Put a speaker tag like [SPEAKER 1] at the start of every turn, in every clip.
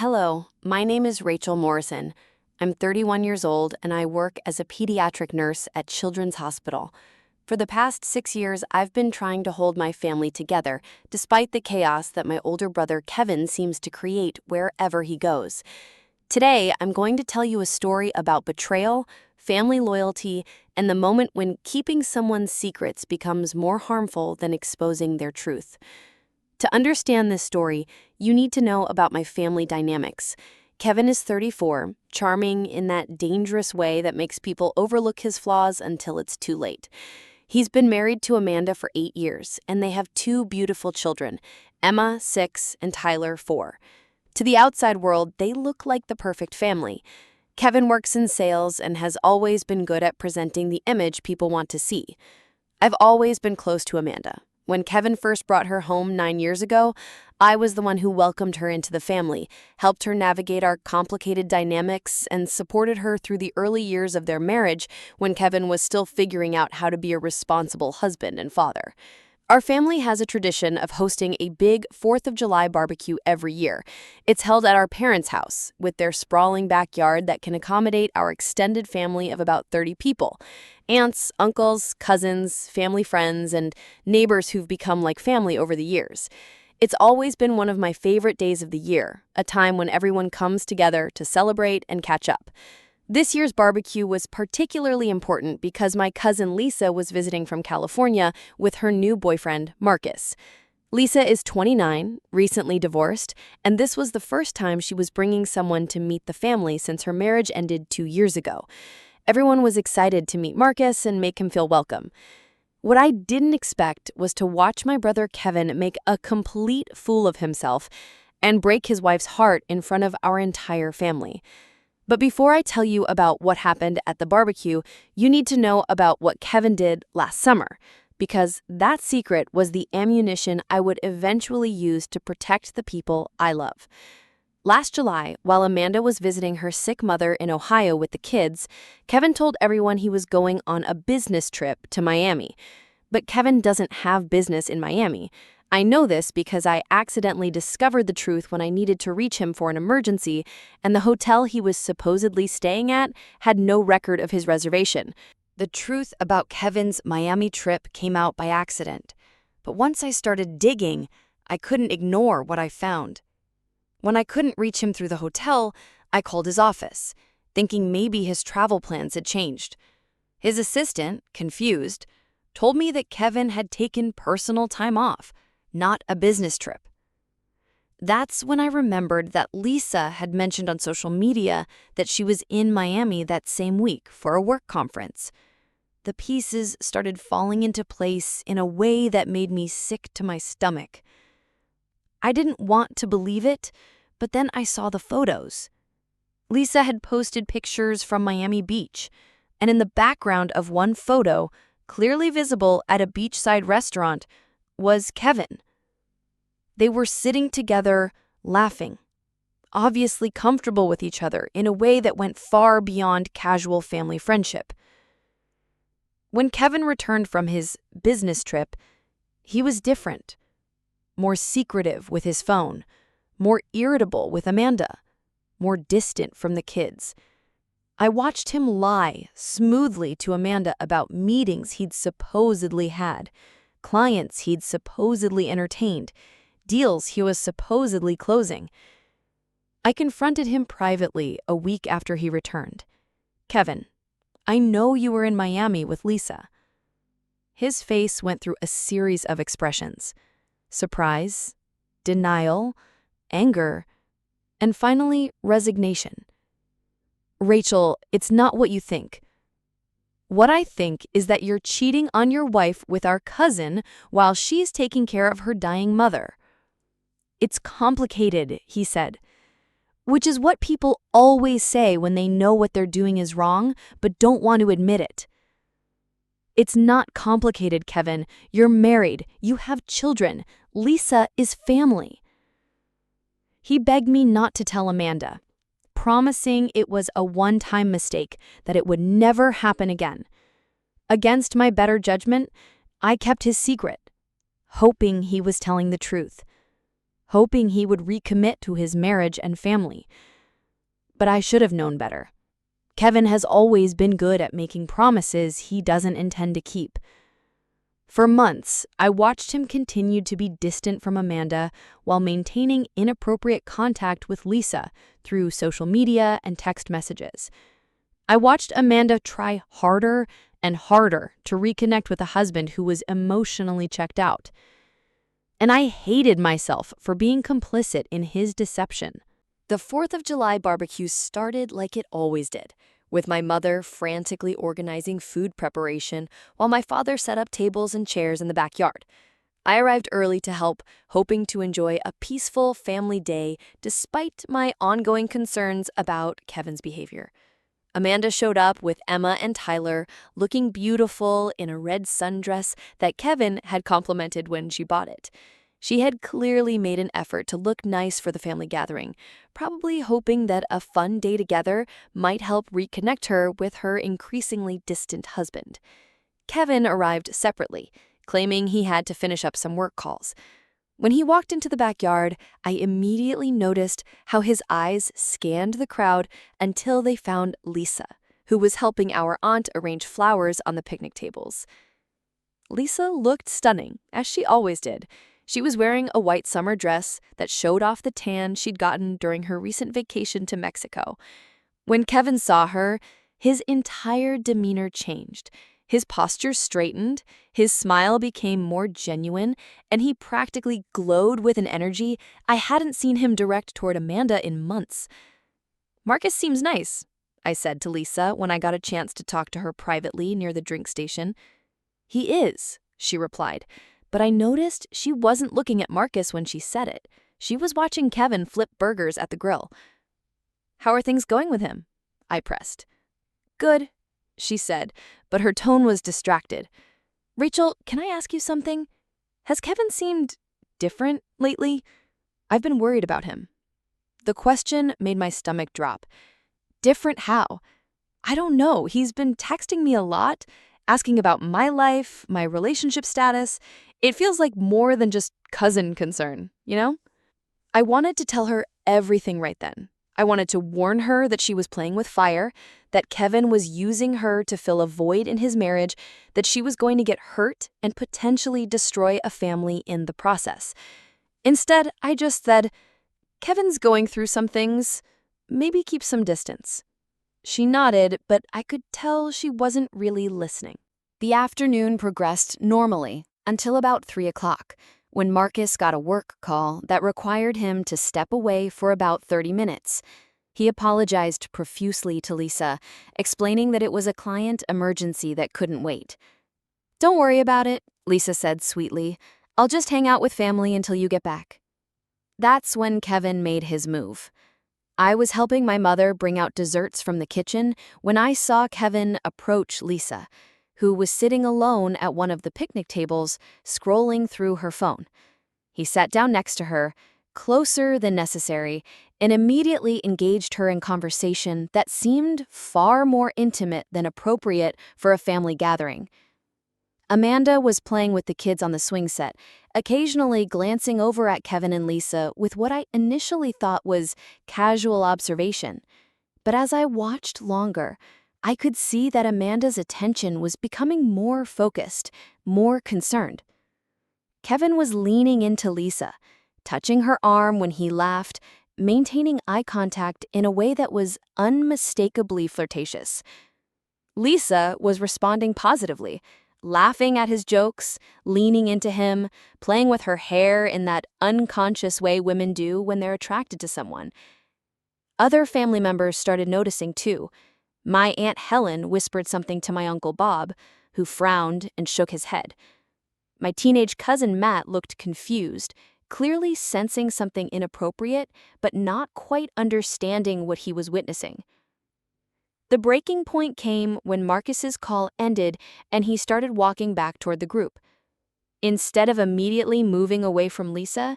[SPEAKER 1] Hello, my name is Rachel Morrison. I'm 31 years old and I work as a pediatric nurse at Children's Hospital. For the past 6 years, I've been trying to hold my family together, despite the chaos that my older brother Kevin seems to create wherever he goes. Today, I'm going to tell you a story about betrayal, family loyalty, and the moment when keeping someone's secrets becomes more harmful than exposing their truth. To understand this story, you need to know about my family dynamics. Kevin is 34, charming in that dangerous way that makes people overlook his flaws until it's too late. He's been married to Amanda for 8 years, and they have 2 beautiful children, Emma, 6, and Tyler, 4. To the outside world, they look like the perfect family. Kevin works in sales and has always been good at presenting the image people want to see. I've always been close to Amanda. When Kevin first brought her home 9 years ago, I was the one who welcomed her into the family, helped her navigate our complicated dynamics, and supported her through the early years of their marriage when Kevin was still figuring out how to be a responsible husband and father. Our family has a tradition of hosting a big 4th of July barbecue every year. It's held at our parents' house, with their sprawling backyard that can accommodate our extended family of about 30 people. Aunts, uncles, cousins, family friends, and neighbors who've become like family over the years. It's always been one of my favorite days of the year, a time when everyone comes together to celebrate and catch up. This year's barbecue was particularly important because my cousin Lisa was visiting from California with her new boyfriend, Marcus. Lisa is 29, recently divorced, and this was the first time she was bringing someone to meet the family since her marriage ended 2 years ago. Everyone was excited to meet Marcus and make him feel welcome. What I didn't expect was to watch my brother Kevin make a complete fool of himself and break his wife's heart in front of our entire family. But before I tell you about what happened at the barbecue, you need to know about what Kevin did last summer, because that secret was the ammunition I would eventually use to protect the people I love. Last July, while Amanda was visiting her sick mother in Ohio with the kids, Kevin told everyone he was going on a business trip to Miami. But Kevin doesn't have business in Miami. I know this because I accidentally discovered the truth when I needed to reach him for an emergency, and the hotel he was supposedly staying at had no record of his reservation. The truth about Kevin's Miami trip came out by accident. But once I started digging, I couldn't ignore what I found. When I couldn't reach him through the hotel, I called his office, thinking maybe his travel plans had changed. His assistant, confused, told me that Kevin had taken personal time off, not a business trip. That's when I remembered that Lisa had mentioned on social media that she was in Miami that same week for a work conference. The pieces started falling into place in a way that made me sick to my stomach. I didn't want to believe it, but then I saw the photos. Lisa had posted pictures from Miami Beach, and in the background of one photo, clearly visible at a beachside restaurant, was Kevin. They were sitting together, laughing, obviously comfortable with each other in a way that went far beyond casual family friendship. When Kevin returned from his business trip, he was different, more secretive with his phone, more irritable with Amanda, more distant from the kids. I watched him lie smoothly to Amanda about meetings he'd supposedly had, clients he'd supposedly entertained, deals he was supposedly closing. I confronted him privately a week after he returned. "Kevin, I know you were in Miami with Lisa." His face went through a series of expressions: surprise, denial, anger, and finally resignation. "Rachel, it's not what you think. What I think is that you're cheating on your wife with our cousin while she's taking care of her dying mother." "It's complicated," he said, which is what people always say when they know what they're doing is wrong but don't want to admit it. "It's not complicated, Kevin. You're married. You have children. Lisa is family." He begged me not to tell Amanda, promising it was a one-time mistake, that it would never happen again. Against my better judgment, I kept his secret, hoping he was telling the truth, hoping he would recommit to his marriage and family. But I should have known better. Kevin has always been good at making promises he doesn't intend to keep. For months, I watched him continue to be distant from Amanda while maintaining inappropriate contact with Lisa through social media and text messages. I watched Amanda try harder and harder to reconnect with a husband who was emotionally checked out. And I hated myself for being complicit in his deception. The 4th of July barbecue started like it always did, with my mother frantically organizing food preparation while my father set up tables and chairs in the backyard. I arrived early to help, hoping to enjoy a peaceful family day despite my ongoing concerns about Kevin's behavior. Amanda showed up with Emma and Tyler, looking beautiful in a red sundress that Kevin had complimented when she bought it. She had clearly made an effort to look nice for the family gathering, probably hoping that a fun day together might help reconnect her with her increasingly distant husband. Kevin arrived separately, claiming he had to finish up some work calls. When he walked into the backyard, I immediately noticed how his eyes scanned the crowd until they found Lisa, who was helping our aunt arrange flowers on the picnic tables. Lisa looked stunning, as she always did. She was wearing a white summer dress that showed off the tan she'd gotten during her recent vacation to Mexico. When Kevin saw her, his entire demeanor changed. His posture straightened, his smile became more genuine, and he practically glowed with an energy I hadn't seen him direct toward Amanda in months. "Marcus seems nice," I said to Lisa when I got a chance to talk to her privately near the drink station. "He is," she replied, but I noticed she wasn't looking at Marcus when she said it. She was watching Kevin flip burgers at the grill. "How are things going with him?" I pressed. "Good," she said, but her tone was distracted. "Rachel, can I ask you something? Has Kevin seemed different lately? I've been worried about him." The question made my stomach drop. Different how? I don't know. He's been texting me a lot, asking about my life, my relationship status. It feels like more than just cousin concern, you know? I wanted to tell her everything right then. I wanted to warn her that she was playing with fire, that Kevin was using her to fill a void in his marriage, that she was going to get hurt and potentially destroy a family in the process. Instead, I just said, "Kevin's going through some things. Maybe keep some distance." She nodded, but I could tell she wasn't really listening. The afternoon progressed normally until about 3 o'clock, when Marcus got a work call that required him to step away for about 30 minutes. He apologized profusely to Lisa, explaining that it was a client emergency that couldn't wait. "Don't worry about it," Lisa said sweetly. "I'll just hang out with family until you get back." That's when Kevin made his move. I was helping my mother bring out desserts from the kitchen when I saw Kevin approach Lisa, who was sitting alone at one of the picnic tables, scrolling through her phone. He sat down next to her, closer than necessary, and immediately engaged her in conversation that seemed far more intimate than appropriate for a family gathering. Amanda was playing with the kids on the swing set, occasionally glancing over at Kevin and Lisa with what I initially thought was casual observation. But as I watched longer, I could see that Amanda's attention was becoming more focused, more concerned. Kevin was leaning into Lisa, touching her arm when he laughed, maintaining eye contact in a way that was unmistakably flirtatious. Lisa was responding positively, laughing at his jokes, leaning into him, playing with her hair in that unconscious way women do when they're attracted to someone. Other family members started noticing too. My Aunt Helen whispered something to my Uncle Bob, who frowned and shook his head. My teenage cousin Matt looked confused, clearly sensing something inappropriate, but not quite understanding what he was witnessing. The breaking point came when Marcus's call ended and he started walking back toward the group. Instead of immediately moving away from Lisa,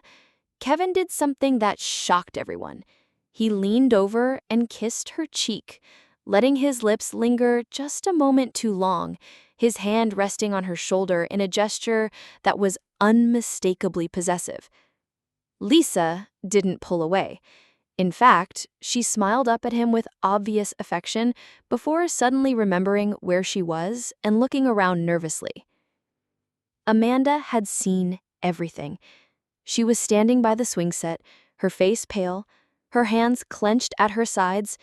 [SPEAKER 1] Kevin did something that shocked everyone. He leaned over and kissed her cheek, letting his lips linger just a moment too long, his hand resting on her shoulder in a gesture that was unmistakably possessive. Lisa didn't pull away. In fact, she smiled up at him with obvious affection before suddenly remembering where she was and looking around nervously. Amanda had seen everything. She was standing by the swing set, her face pale, her hands clenched at her sides.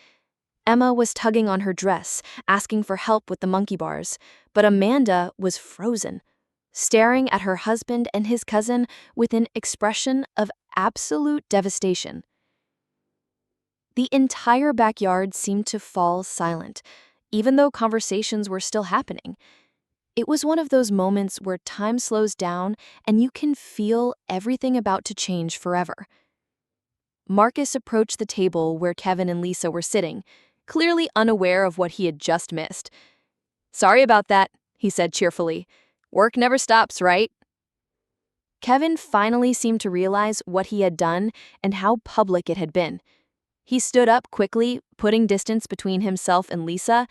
[SPEAKER 1] Emma was tugging on her dress, asking for help with the monkey bars, but Amanda was frozen, staring at her husband and his cousin with an expression of absolute devastation. The entire backyard seemed to fall silent, even though conversations were still happening. It was one of those moments where time slows down and you can feel everything about to change forever. Marcus approached the table where Kevin and Lisa were sitting, clearly unaware of what he had just missed. "Sorry about that," he said cheerfully. "Work never stops, right?" Kevin finally seemed to realize what he had done and how public it had been. He stood up quickly, putting distance between himself and Lisa,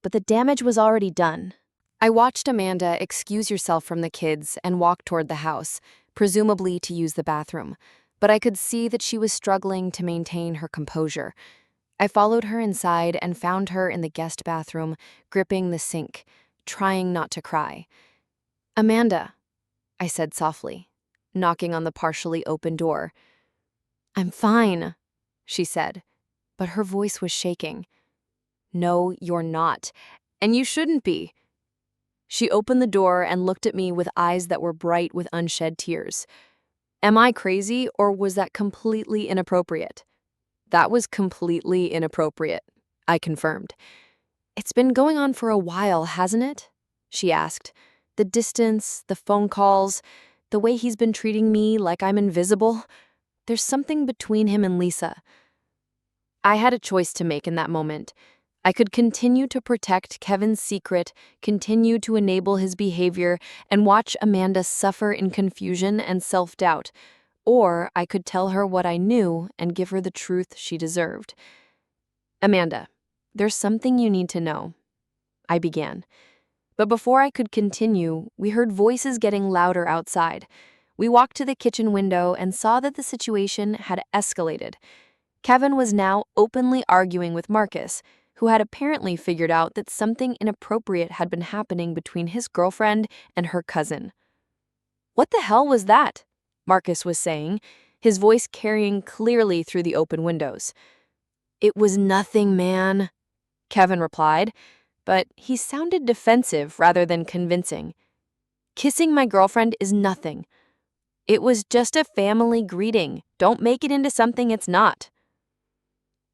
[SPEAKER 1] but the damage was already done. I watched Amanda excuse herself from the kids and walk toward the house, presumably to use the bathroom, but I could see that she was struggling to maintain her composure. I followed her inside and found her in the guest bathroom, gripping the sink, trying not to cry. "Amanda," I said softly, knocking on the partially open door. "I'm fine," she said, but her voice was shaking. "No, you're not, and you shouldn't be." She opened the door and looked at me with eyes that were bright with unshed tears. "Am I crazy, or was that completely inappropriate?" "That was completely inappropriate," I confirmed. "It's been going on for a while, hasn't it?" she asked. "The distance, the phone calls, the way he's been treating me like I'm invisible. There's something between him and Lisa." I had a choice to make in that moment. I could continue to protect Kevin's secret, continue to enable his behavior, and watch Amanda suffer in confusion and self-doubt, or I could tell her what I knew and give her the truth she deserved. "Amanda, there's something you need to know," I began. But before I could continue, we heard voices getting louder outside. We walked to the kitchen window and saw that the situation had escalated. Kevin was now openly arguing with Marcus, who had apparently figured out that something inappropriate had been happening between his girlfriend and her cousin. "What the hell was that?" Marcus was saying, his voice carrying clearly through the open windows. "It was nothing, man," Kevin replied, but he sounded defensive rather than convincing. "Kissing my girlfriend is nothing. It was just a family greeting. Don't make it into something it's not."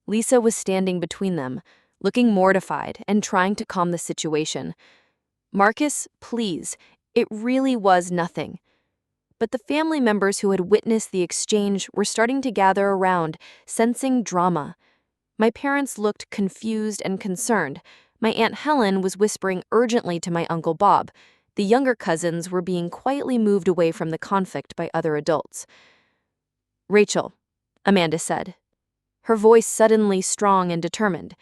[SPEAKER 1] Lisa was standing between them, looking mortified and trying to calm the situation. "Marcus, please, it really was nothing." But the family members who had witnessed the exchange were starting to gather around, sensing drama. My parents looked confused and concerned. My Aunt Helen was whispering urgently to my Uncle Bob. The younger cousins were being quietly moved away from the conflict by other adults. "Rachel," Amanda said, her voice suddenly strong and determined.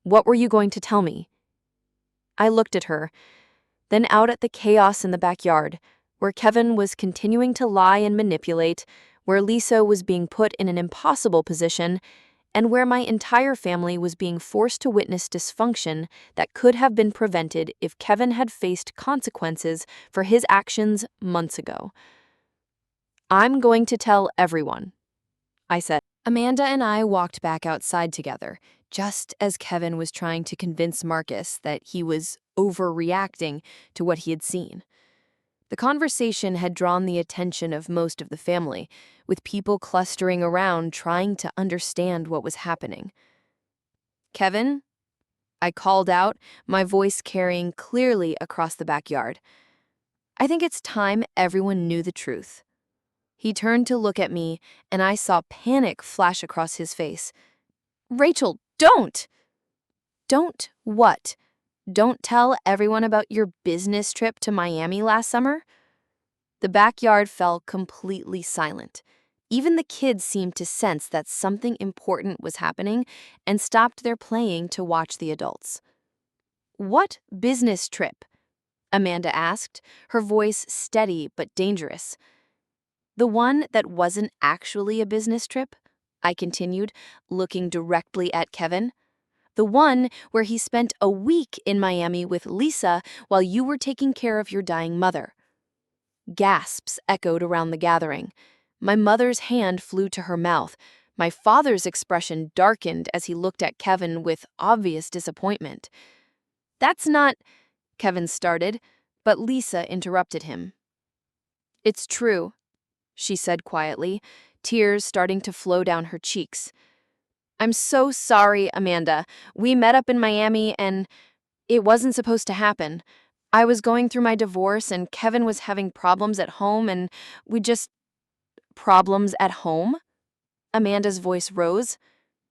[SPEAKER 1] "What were you going to tell me?" I looked at her, then out at the chaos in the backyard, where Kevin was continuing to lie and manipulate, where Lisa was being put in an impossible position, and where my entire family was being forced to witness dysfunction that could have been prevented if Kevin had faced consequences for his actions months ago. "I'm going to tell everyone," I said. Amanda and I walked back outside together, just as Kevin was trying to convince Marcus that he was overreacting to what he had seen. The conversation had drawn the attention of most of the family, with people clustering around trying to understand what was happening. "Kevin?" I called out, my voice carrying clearly across the backyard. "I think it's time everyone knew the truth." He turned to look at me, and I saw panic flash across his face. "Rachel, don't!" "Don't what? Don't tell everyone about your business trip to Miami last summer?" The backyard fell completely silent. Even the kids seemed to sense that something important was happening and stopped their playing to watch the adults. "What business trip?" Amanda asked, her voice steady but dangerous. The one that wasn't actually a business trip? I continued, looking directly at Kevin. The one where he spent a week in Miami with Lisa while you were taking care of your dying mother. Gasps echoed around the gathering. My mother's hand flew to her mouth. My father's expression darkened as he looked at Kevin with obvious disappointment. That's not, Kevin started, but Lisa interrupted him. It's true, she said quietly, tears starting to flow down her cheeks. I'm so sorry, Amanda. We met up in Miami and it wasn't supposed to happen. I was going through my divorce and Kevin was having problems at home and we just... Problems at home? Amanda's voice rose.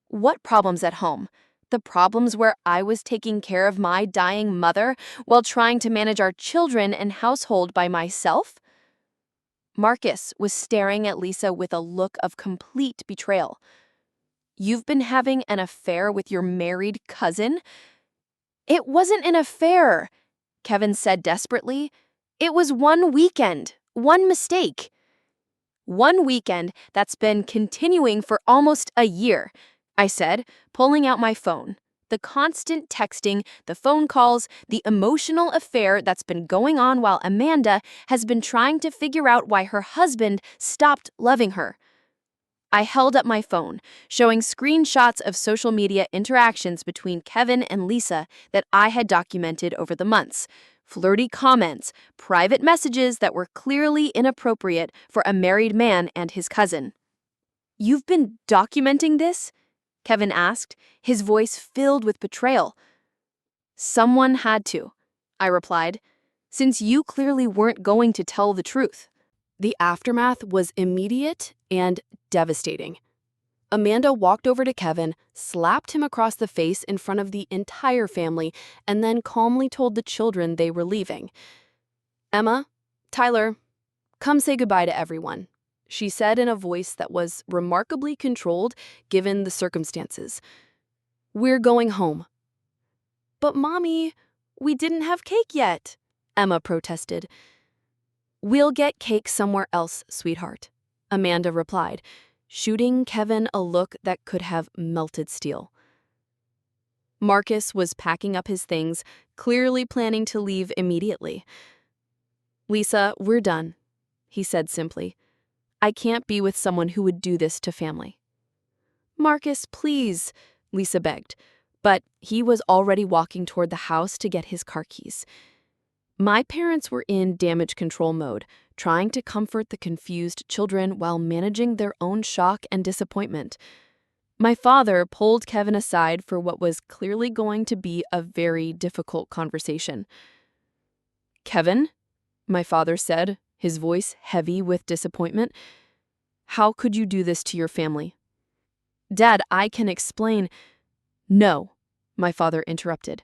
[SPEAKER 1] What problems at home? The problems where I was taking care of my dying mother while trying to manage our children and household by myself? Marcus was staring at Lisa with a look of complete betrayal. You've been having an affair with your married cousin? It wasn't an affair, Kevin said desperately. It was one weekend, one mistake. One weekend that's been continuing for almost a year, I said, pulling out my phone. The constant texting, the phone calls, the emotional affair that's been going on while Amanda has been trying to figure out why her husband stopped loving her. I held up my phone, showing screenshots of social media interactions between Kevin and Lisa that I had documented over the months. Flirty comments, private messages that were clearly inappropriate for a married man and his cousin. You've been documenting this? Kevin asked, his voice filled with betrayal. Someone had to, I replied, since you clearly weren't going to tell the truth. The aftermath was immediate and devastating. Amanda walked over to Kevin, slapped him across the face in front of the entire family, and then calmly told the children they were leaving. Emma, Tyler, come say goodbye to everyone, she said in a voice that was remarkably controlled given the circumstances. We're going home. But Mommy, we didn't have cake yet, Emma protested. We'll get cake somewhere else, sweetheart, Amanda replied, shooting Kevin a look that could have melted steel. Marcus was packing up his things, clearly planning to leave immediately. Lisa, we're done, he said simply. I can't be with someone who would do this to family. Marcus, please, Lisa begged, but he was already walking toward the house to get his car keys. My parents were in damage control mode, trying to comfort the confused children while managing their own shock and disappointment. My father pulled Kevin aside for what was clearly going to be a very difficult conversation. Kevin, my father said, his voice heavy with disappointment, how could you do this to your family? Dad, I can explain. No, my father interrupted.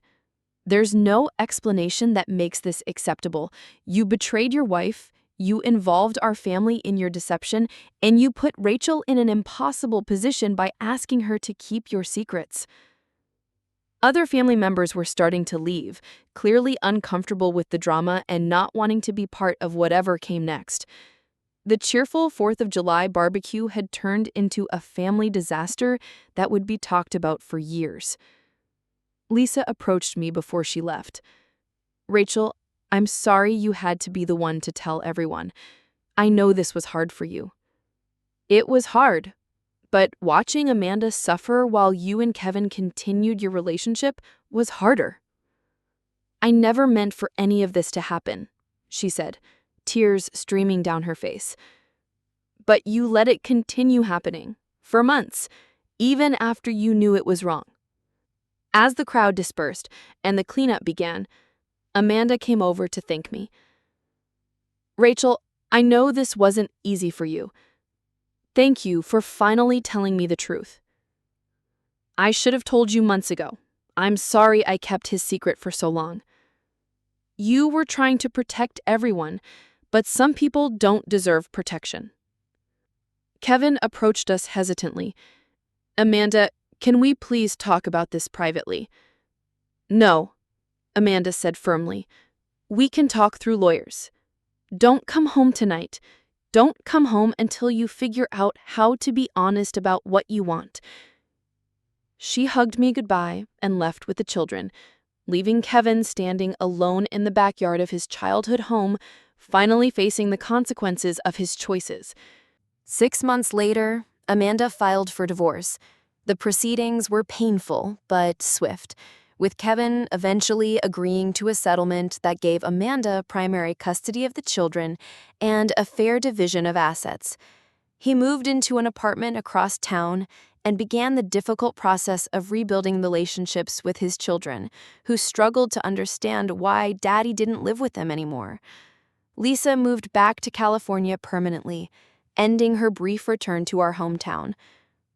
[SPEAKER 1] There's no explanation that makes this acceptable. You betrayed your wife, you involved our family in your deception, and you put Rachel in an impossible position by asking her to keep your secrets. Other family members were starting to leave, clearly uncomfortable with the drama and not wanting to be part of whatever came next. The cheerful 4th of July barbecue had turned into a family disaster that would be talked about for years. Lisa approached me before she left. Rachel, I'm sorry you had to be the one to tell everyone. I know this was hard for you. It was hard, but watching Amanda suffer while you and Kevin continued your relationship was harder. I never meant for any of this to happen, she said, tears streaming down her face. But you let it continue happening, for months, even after you knew it was wrong. As the crowd dispersed and the cleanup began, Amanda came over to thank me. Rachel, I know this wasn't easy for you. Thank you for finally telling me the truth. I should have told you months ago. I'm sorry I kept his secret for so long. You were trying to protect everyone, but some people don't deserve protection. Kevin approached us hesitantly. Amanda, can we please talk about this privately? No, Amanda said firmly. We can talk through lawyers. Don't come home tonight.
[SPEAKER 2] Don't come home until you figure out how to be honest about what you want." She hugged me goodbye and left with the children, leaving Kevin standing alone in the backyard of his childhood home, finally facing the consequences of his choices.
[SPEAKER 1] 6 months later, Amanda filed for divorce. The proceedings were painful but swift, with Kevin eventually agreeing to a settlement that gave Amanda primary custody of the children and a fair division of assets. He moved into an apartment across town and began the difficult process of rebuilding relationships with his children, who struggled to understand why Daddy didn't live with them anymore. Lisa moved back to California permanently, ending her brief return to our hometown.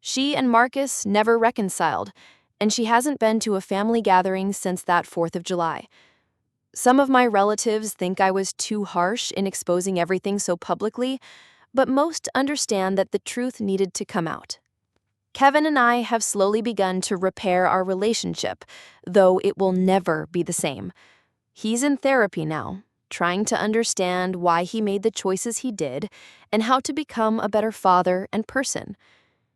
[SPEAKER 1] She and Marcus never reconciled, and she hasn't been to a family gathering since that 4th of July. Some of my relatives think I was too harsh in exposing everything so publicly, but most understand that the truth needed to come out. Kevin and I have slowly begun to repair our relationship, though it will never be the same. He's in therapy now, trying to understand why he made the choices he did and how to become a better father and person.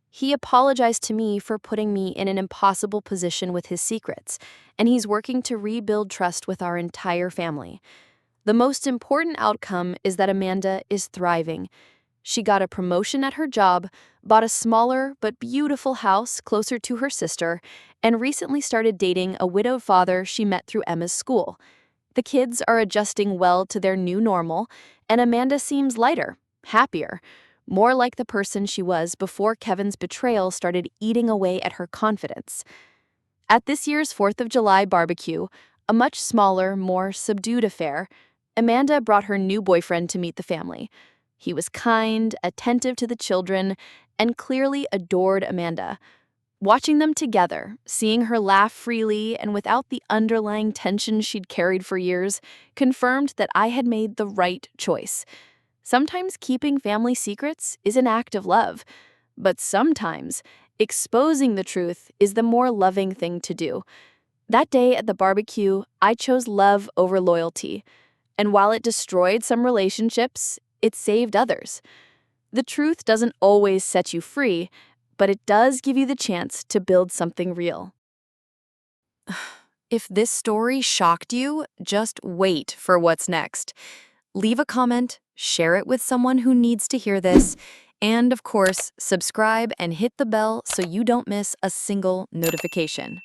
[SPEAKER 1] He apologized to me for putting me in an impossible position with his secrets, and he's working to rebuild trust with our entire family. The most important outcome is that Amanda is thriving. She got a promotion at her job, bought a smaller but beautiful house closer to her sister, and recently started dating a widowed father she met through Emma's school. The kids are adjusting well to their new normal, and Amanda seems lighter, happier, more like the person she was before Kevin's betrayal started eating away at her confidence. At this year's 4th of July barbecue, a much smaller, more subdued affair, Amanda brought her new boyfriend to meet the family. He was kind, attentive to the children, and clearly adored Amanda. Watching them together, seeing her laugh freely and without the underlying tension she'd carried for years, confirmed that I had made the right choice. Sometimes keeping family secrets is an act of love, but sometimes exposing the truth is the more loving thing to do. That day at the barbecue, I chose love over loyalty, and while it destroyed some relationships, it saved others. The truth doesn't always set you free, but it does give you the chance to build something real. If this story shocked you, just wait for what's next. Leave a comment, share it with someone who needs to hear this, and of course, subscribe and hit the bell so you don't miss a single notification.